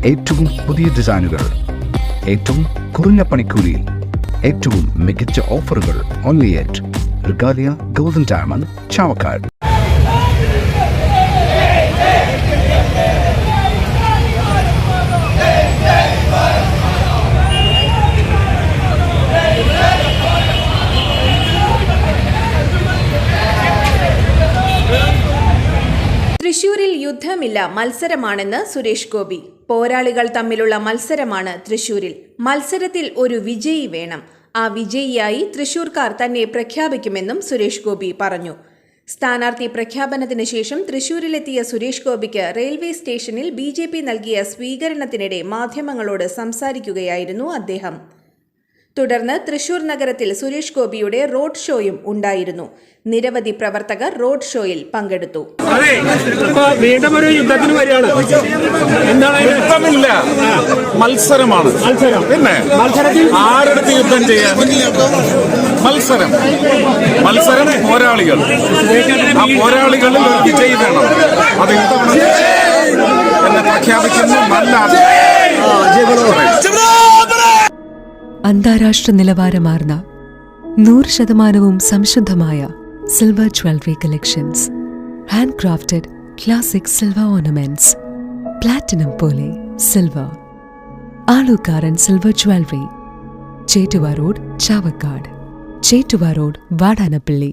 ഏറ്റവും പുതിയ ഡിസൈനുകൾ, ഏറ്റവും കുറഞ്ഞ പണിക്കൂലിയിൽ, ഏറ്റവും മികച്ച ഓഫറുകൾ. Only at Regalia golden diamond, Chavakkad. തൃശൂരിൽ യുദ്ധമില്ല, മത്സരമാണെന്ന് സുരേഷ് ഗോപി. പോരാളികൾ തമ്മിലുള്ള മത്സരമാണ് തൃശൂരിൽ. മത്സരത്തിൽ ഒരു വിജയി വേണം. ആ വിജയിയായി തൃശൂർക്കാർ തന്നെ പ്രഖ്യാപിക്കുമെന്നും സുരേഷ് ഗോപി പറഞ്ഞു. സ്ഥാനാർത്ഥി പ്രഖ്യാപനത്തിന് ശേഷം തൃശൂരിലെത്തിയ സുരേഷ് ഗോപിക്ക് റെയിൽവേ സ്റ്റേഷനിൽ BJP നൽകിയ സ്വീകരണത്തിനിടെ മാധ്യമങ്ങളോട് സംസാരിക്കുകയായിരുന്നു അദ്ദേഹം. തുടർന്ന് തൃശൂർ നഗരത്തിൽ സുരേഷ് ഗോപിയുടെ റോഡ് ഷോയും ഉണ്ടായിരുന്നു. നിരവധി പ്രവർത്തകർ റോഡ് ഷോയിൽ പങ്കെടുത്തു. യുദ്ധമില്ല, മത്സരമാണ്. പിന്നെ ആരെടുത്ത് യുദ്ധം ചെയ്യാൻ? മത്സരം പോരാളികൾ. ആ പോരാളികളിൽ ഒരു വിജയി വേണം. അത് യുദ്ധമാണ് എന്ന് പ്രഖ്യാപിക്കുന്നു. നല്ല അന്താരാഷ്ട്ര നിലവാരമാർന്ന 100% സംശുദ്ധമായ silver jewellery collections, hand crafted classic silver ornaments, platinum പോലെ silver. Aalukkaran silver jewellery, Chettuva road, Chavakkad. Chettuva road, Vadanappally.